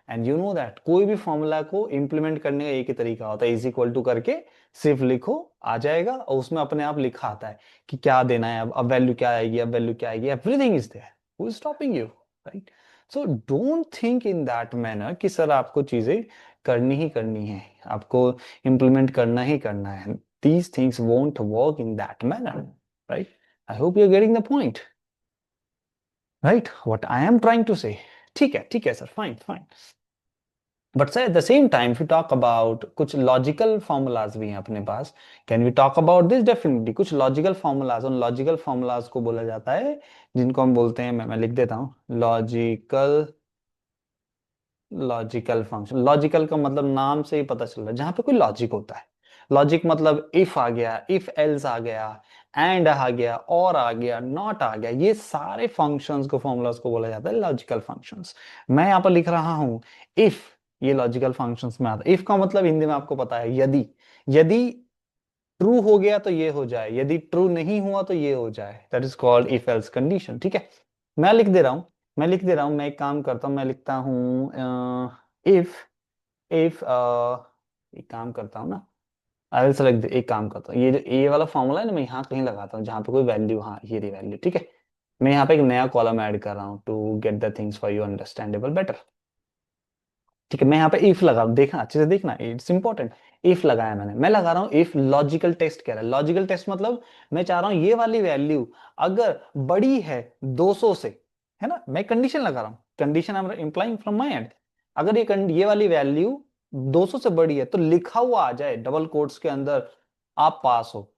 एंड यू नो दैट कोई भी फॉर्मूला को इंप्लीमेंट करने का एक ही तरीका होता है, इज इक्वल टू करके सिर्फ लिखो, आ जाएगा, और उसमें अपने आप लिखा आता है कि क्या देना है, अब वैल्यू क्या आएगी, अब वैल्यू क्या आएगी, everything is there, who is stopping you, right. So don't think in that manner कि सर आपको चीजें करनी ही करनी है, आपको इंप्लीमेंट करना ही करना है। These things won't work in that manner, right? I hope you're getting the point, right? What I am trying to say. ठीक है sir, fine fine. But sir at the same time if you talk about कुछ logical formulas भी हैं अपने पास, can we talk about this, definitely कुछ logical formulas, उन logical formulas को बोला जाता है जिनको हम बोलते हैं, मैं लिख देता हूँ, लॉजिकल फंक्शन। लॉजिकल का मतलब नाम से ही पता चल रहा है, जहां पे कोई लॉजिक होता है। लॉजिक मतलब इफ आ गया, इफ एल्स आ गया, एंड आ गया, और आ गया, नॉट आ गया, ये सारे फंक्शंस को, फॉर्मूलाज को बोला जाता है लॉजिकल फंक्शंस। मैं यहाँ पर लिख रहा हूं इफ, ये लॉजिकल फंक्शंस में आता है। इफ का मतलब हिंदी में आपको पता है, यदि, यदि ट्रू हो गया तो ये हो जाए, यदि ट्रू नहीं हुआ तो ये हो जाए, that is called if else condition, ठीक है। मैं लिख दे रहा हूं, मैं एक काम करता हूं, मैं लिखता हूं इफ, इफ एक काम करता हूं ना, आई विल सेलेक्ट, एक काम करता हूँ, ये वाला फॉर्मूला है ना, मैं यहाँ कहीं लगाता हूँ जहाँ पे कोई वैल्यू, हाँ ये रही वैल्यू, ठीक है। मैं यहाँ पे एक नया कॉलम ऐड कर रहा हूँ to get the things for you understandable better, ठीक है। मैं यहाँ पे इफ लगा रहा हूँ, देखना अच्छे से, देखना इट्स इंपॉर्टेंट। इफ लगाया मैंने, मैं लगा रहा हूँ इफ लॉजिकल टेस्ट कह रहा है, लॉजिकल टेस्ट मतलब मैं चाह रहा हूँ ये वाली वैल्यू अगर बड़ी है 200 से, है ना, मैं कंडीशन लगा रहा हूँ, condition I am implying from my end. अगर ये वाली वैल्यू 200 से बड़ी है तो लिखा हुआ आ जाए डबल कोट्स के अंदर, आप पास हो।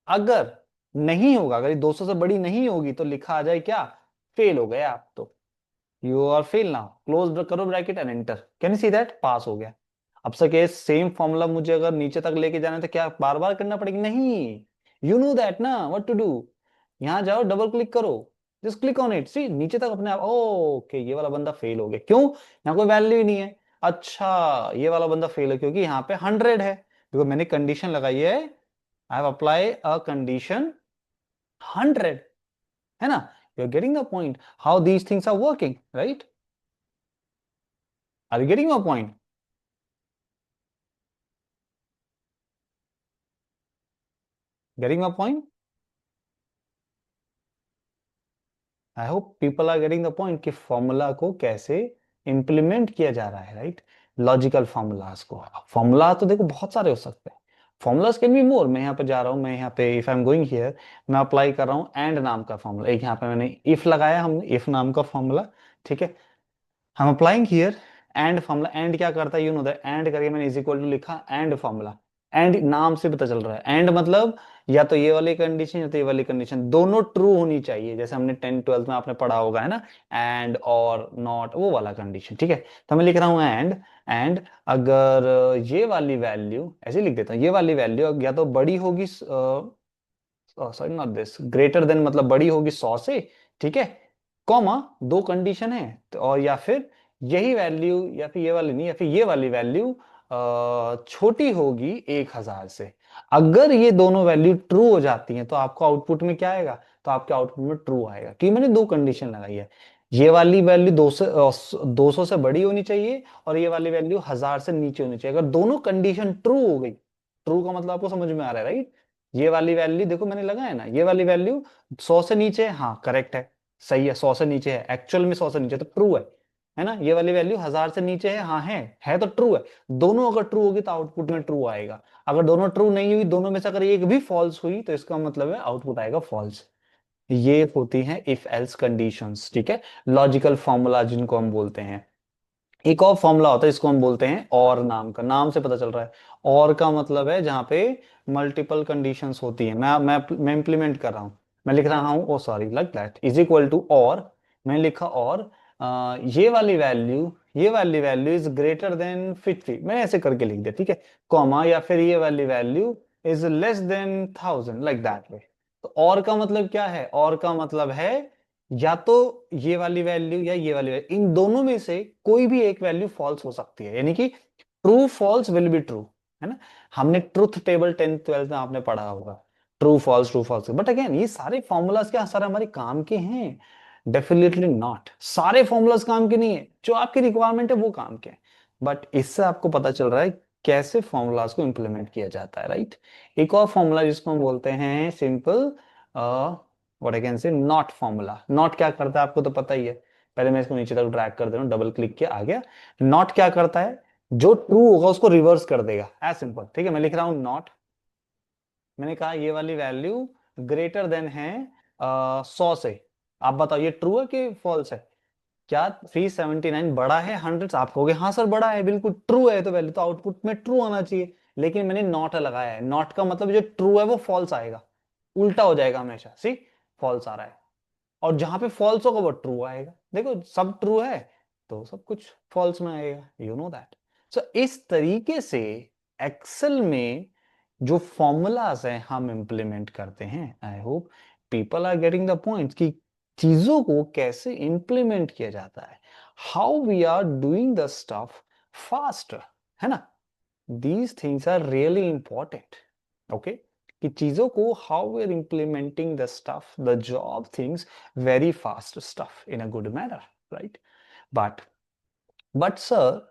अगर नहीं होगा, अगर ये 200 से बड़ी नहीं होगी तो लिखा आ जाए क्या, फेल हो गए आप तो, you are fail now, close करो bracket and enter, can you see that, pass हो गया। अब सर के सेम फॉर्मूला मुझे अगर नीचे तक लेके जाना है तो क्या बार बार करना पड़ेगा, नहीं, यू नो दैट ना व्हाट टू डू। यहां जाओ, डबल क्लिक करो, जस्ट क्लिक ऑन इट, सी नीचे तक अपने आप, ओके ये वाला बंदा फेल हो गया, क्यों, यहाँ कोई वैल्यू ही नहीं है। अच्छा, ये वाला बंदा फेल है क्योंकि यहाँ पे 100 है, देखो मैंने कंडीशन लगाई है, I have apply a condition 100, है ना। You are getting the point how these things are working, right. Are you getting my point, getting my point. I hope people are getting the point कि formula को कैसे implement किया जा रहा है, राइट। लॉजिकल फॉर्मूलाज को, फॉर्मूला तो देखो बहुत सारे हो सकते हैं, फॉर्मूलाज कैन बी मोर। मैं यहाँ पे जा रहा हूँ, मैं यहाँ पे if I am going here, मैं अप्लाई कर रहा हूँ एंड नाम का फॉर्मूला, एक यहाँ पे मैंने इफ लगाया, हमने इफ नाम का फॉर्मूला, ठीक है। हम applying here and formula, and क्या करता है, यू नो दैट, एंड करके मैंने इज इक्वल टू लिखा एंड फॉर्मूला। एंड नाम से पता चल रहा है, एंड मतलब या तो ये वाली कंडीशन या तो ये वाली कंडीशन, दोनों ट्रू होनी चाहिए, जैसे हमने 10 12 में आपने पढ़ा होगा, है ना, एंड और नॉट, वो वाला कंडीशन, ठीक है। तो मैं लिख रहा हूँ एंड अगर ये वाली वैल्यू, ऐसे लिख देता हूँ, ये वाली वैल्यू या तो बड़ी होगी, sorry not this, greater than मतलब बड़ी होगी 100 से, ठीक है, कॉमा दो कंडीशन है, तो और या फिर यही वैल्यू, या फिर ये वाली नहीं, या फिर ये वाली वैल्यू छोटी होगी 1000 से। अगर ये दोनों वैल्यू ट्रू हो जाती हैं तो आपको आउटपुट में क्या आएगा, तो आपके आउटपुट में ट्रू आएगा, क्योंकि मैंने दो कंडीशन लगाई है। ये वाली वैल्यू 200 से बड़ी होनी चाहिए और ये वाली वैल्यू 1000 से नीचे होनी चाहिए। अगर दोनों कंडीशन ट्रू हो गई, ट्रू का मतलब आपको समझ में आ रहा है राइट, ये वाली वैल्यू देखो मैंने लगाया ना, ये वाली वैल्यू 100 से नीचे है, हाँ करेक्ट है, सही है, 100 से नीचे है, एक्चुअल में 100 से नीचे तो ट्रू है ना। ये वाली वैल्यू 1000 से नीचे है, हाँ है तो ट्रू है। दोनों अगर ट्रू होगी तो आउटपुट में ट्रू आएगा। अगर दोनों ट्रू नहीं हुई, दोनों में से अगर एक भी फॉल्स हुई तो इसका मतलब है आउटपुट आएगा फॉल्स। ये होती हैं इफ एल्स कंडीशंस, ठीक है, लॉजिकल फॉर्मूला जिनको हम बोलते हैं। एक और फॉर्मूला होता है, इसको हम बोलते हैं और, नाम का, नाम से पता चल रहा है। और का मतलब है जहां पे मल्टीपल कंडीशंस होती हैं। मैं इंप्लीमेंट कर रहा हूं, मैं लिख रहा हूं, oh sorry, like that is equal to और, मैं लिखा और ये वाली वैल्यू इज ग्रेटर देन 50, मैंने ऐसे करके लिख दिया, ठीक है, कॉमा, या फिर ये वाली value is less than 1000, like that way. तो और का मतलब क्या है, और का मतलब है या तो ये वाली वैल्यू या ये वाली वैल्यू, इन दोनों में से कोई भी एक वैल्यू फॉल्स हो सकती है, यानी कि true false will be true, है ना। हमने ट्रुथ टेबल 10th 12th में आपने पढ़ा होगा, ट्रू फॉल्स। बट अगेन ये सारे फॉर्मूलाज क्या सारे हमारे काम के हैं? डेफिनेटली नॉट, सारे फॉर्मूलाज काम के नहीं है, जो आपकी रिक्वायरमेंट है वो काम के हैं। बट इससे आपको पता चल रहा है कैसे फॉर्मूलाज को इंप्लीमेंट किया जाता है, राइट। एक और फॉर्मूला जिसको हम बोलते हैं simple, what I can say, not formula. Not क्या करता है आपको तो पता ही है, पहले मैं इसको नीचे तक ड्रैग कर दे रहा हूं, डबल क्लिक किया, आ गया। नॉट क्या करता है, जो ट्रू होगा उसको रिवर्स कर देगा, एज सिंपल, ठीक है। मैं लिख रहा हूं नॉट, मैंने कहा ये वाली वैल्यू ग्रेटर देन है 100 से, आप बताओ ये ट्रू है कि फॉल्स है? क्या 379 बड़ा है 100 से? आप कहोगे हाँ सर बड़ा है, बिल्कुल ट्रू है, तो वैल्यू तो आउटपुट में ट्रू आना चाहिए। लेकिन मैंने नॉट लगाया है, नॉट का मतलब जो ट्रू है वो फॉल्स आएगा, उल्टा हो जाएगा हमेशा, सी, फॉल्स आ रहा है। और जहां पे फॉल्स होगा वो ट्रू आएगा, देखो सब ट्रू है तो सब कुछ फॉल्स में आएगा, यू नो दैट। सो इस तरीके से एक्सेल में जो फॉर्मूलाज हैं हम इंप्लीमेंट करते हैं। I hope people are getting the point कि चीजों को कैसे इंप्लीमेंट किया जाता है, how we are doing the stuff faster, है ना। These things are really important, okay, कि चीजों को how we are implementing the stuff, the job things very fast stuff in a good manner, right. But sir,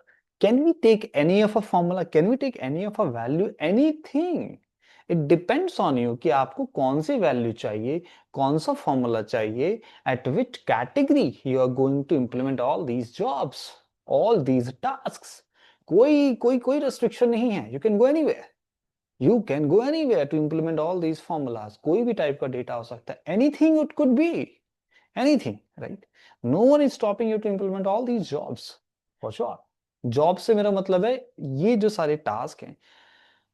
can we take any of a formula? Can we take any of a value? Anything. It depends on you कि आपको कौन सी value चाहिए, कौन सा formula चाहिए, at which category you are going to implement all these jobs, all these tasks. कोई restriction नहीं है. You can go anywhere. You can go anywhere to implement all these formulas. कोई भी टाइप का डेटा हो सकता है. Anything it could be. Anything, right? No one is stopping you to implement all these jobs. For sure. Job से मेरा मतलब है ये जो सारे टास्क हैं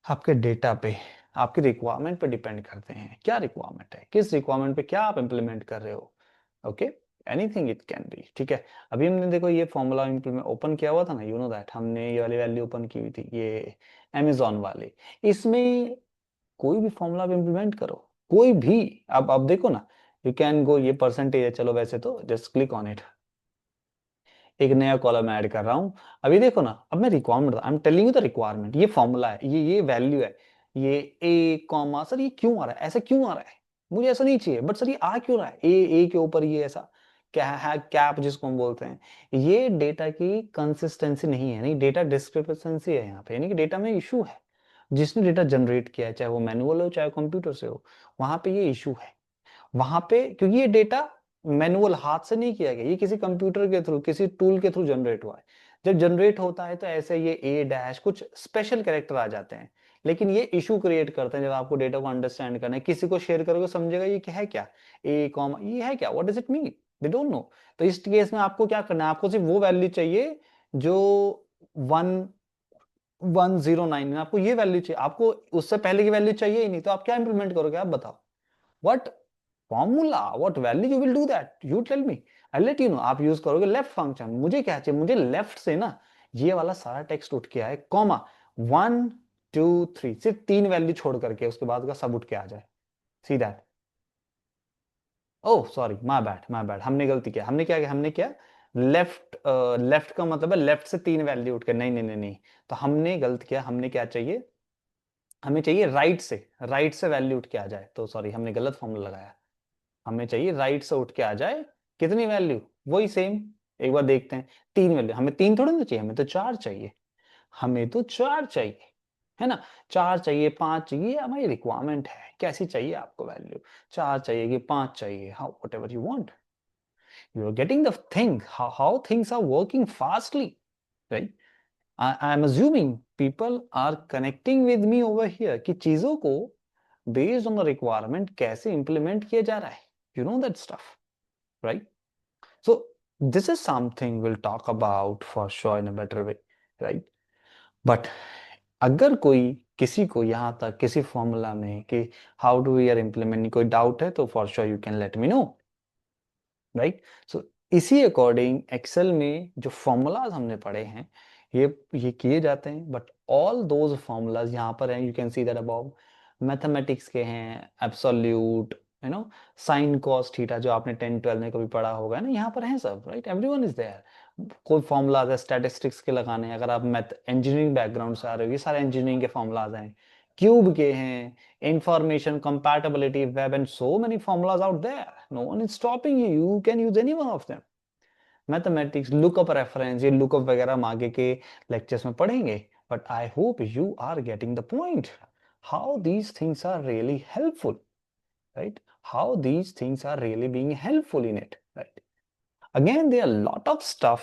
आपके डेटा पे, आपकी रिक्वायरमेंट पे डिपेंड करते हैं, क्या रिक्वायरमेंट है, किस रिक्वायरमेंट पे क्या आप इंप्लीमेंट कर रहे हो, okay, anything it can be, ठीक है। अभी हमने देखो ये फॉर्मूला इंप्लीमेंट ओपन किया हुआ था ना, यू नो दैट, हमने ये वाली वैल्यू ओपन की हुई थी, ये अमेजोन वाले, इसमें कोई भी फॉर्मूला आप इंप्लीमेंट करो, कोई भी। अब देखो ना, यू कैन गो, ये परसेंटेज है, चलो वैसे तो जस्ट क्लिक ऑन इट, एक नया कॉलम ऐड कर रहा हूं। अभी देखो ना, अब मैं requirement, I am telling you the requirement, ये फॉर्मूला है, ये वैल्यू है, ये ए कॉमा, सर ये क्यों आ रहा है, ऐसा क्यों आ रहा है, मुझे ऐसा नहीं चाहिए, बट सर ये आ क्यों रहा है, ए के ऊपर ये ऐसा क्या है, कैप जिसको हम बोलते हैं, ये डेटा की कंसिस्टेंसी नहीं है, नहीं, डेटा डिस्क्रिपेंसी है यहाँ पे, यानी कि डेटा में इशू है। जिसने डेटा जनरेट किया है, चाहे वो मैनुअल हो चाहे कंप्यूटर से हो, वहां पे ये इशू है। वहां पे क्योंकि ये डेटा मैनुअल हाथ से नहीं किया गया, ये किसी कंप्यूटर के थ्रू, किसी टूल के थ्रू जनरेट हुआ है। जब जनरेट होता है तो ऐसे ये ए डैश कुछ स्पेशल कैरेक्टर आ जाते हैं, लेकिन ये इशू क्रिएट करते हैं जब आपको डेटा को अंडरस्टैंड करना है, किसी को शेयर करोगे समझेगा ये क्या है, क्या ए कॉमा ये है, क्या what does it mean, they don't know. तो इस केस में आपको क्या करना है, आपको सिर्फ वो वैल्यू चाहिए जो 1109 में, आपको ये वैल्यू चाहिए, आपको उससे पहले की वैल्यू चाहिए ही नहीं, तो आप क्या इंप्लीमेंट करोगे, आप बताओ, what formula, what value you will do that, you tell me, I let you know. आप यूज करोगे लेफ्ट फंक्शन, मुझे क्या चाहिए, मुझे लेफ्ट से ना ये वाला सारा टेक्स्ट उठ के आए, कॉमा 1 2 3, सिर्फ 3 वैल्यू छोड़ करके उसके बाद का सब उठ के आ जाए, see that. Oh sorry, my bad, हमने गलती किया, हमने क्या लेफ्ट, लेफ्ट का मतलब है लेफ्ट से 3 वैल्यू उठ के, नहीं नहीं नहीं नहीं, तो हमने गलत किया, हमने क्या चाहिए, हमें चाहिए राइट से वैल्यू उठ के आ जाए, तो सॉरी हमने गलत फॉर्मूला लगाया। हमें चाहिए राइट से उठ के आ जाए कितनी वैल्यू, वही सेम। एक बार देखते हैं, 3 वैल्यू, हमें 3 थोड़ी ना चाहिए, हमें तो 4 चाहिए, हमें तो 4 चाहिए, है ना। 4 चाहिए, 5 चाहिए, हमारी रिक्वायरमेंट है, कैसी चाहिए आपको वैल्यू, 4 चाहिए कि 5 चाहिए, how whatever you want, you are getting the thing, how things are working fastly, right. I am assuming people are connecting with me over here कि चीजों को बेस्ड ऑन द रिक्वायरमेंट कैसे implement किया जा रहा है, you know that stuff, right. So this is something we'll talk about for sure in a better way, right? But अगर कोई किसी को यहाँ तक किसी फॉर्मूला में कि how do we are implementing कोई डाउट है तो for sure you can let me know, right. So इसी अकॉर्डिंग एक्सेल में जो फॉर्मूलाज हमने पढ़े हैं ये किए जाते हैं, बट ऑल दोज फॉर्मूलाज यहाँ पर हैं, you can see that about mathematics के हैं, absolute, you know, sine cos theta जो आपने 10 12 में कभी पढ़ा होगा ना, यहाँ पर हैं सब, राइट, एवरीवन इज देयर। कोई फॉर्मूलाज है स्टैटिस्टिक्स के लगाने हैं, अगर आप मैथ इंजीनियरिंग बैकग्राउंड से आ रहे हो, ये सारे इंजीनियरिंग के फॉर्मूलाज हैं, क्यूब के हैं, information compatibility web and so many formulas out there, no one is stopping you, you can use any one of them। Mathematics lookup reference, ये लुकअप वगैरह हम आगे के लेक्चर्स में पढ़ेंगे, but I hope you are getting the point, how these things are really helpful, right, how these things are really being helpful in it, right. Again, there are a lot of stuff,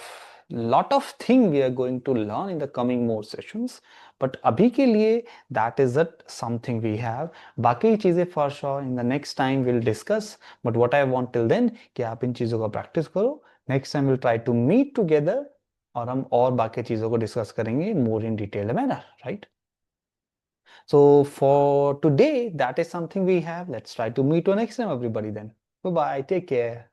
lot of thing we are going to learn in the coming more sessions. But अभी के लिए that is it, something we have. बाकी चीजें for sure in the next time we'll discuss. But what I want till then कि आप इन चीजों का practice करो. Next time we'll try to meet together और हम और बाकी चीजों को discuss करेंगे more in detailed manner, right? So for today, that is something we have. Let's try to meet you next time, everybody. Then bye bye. Take care.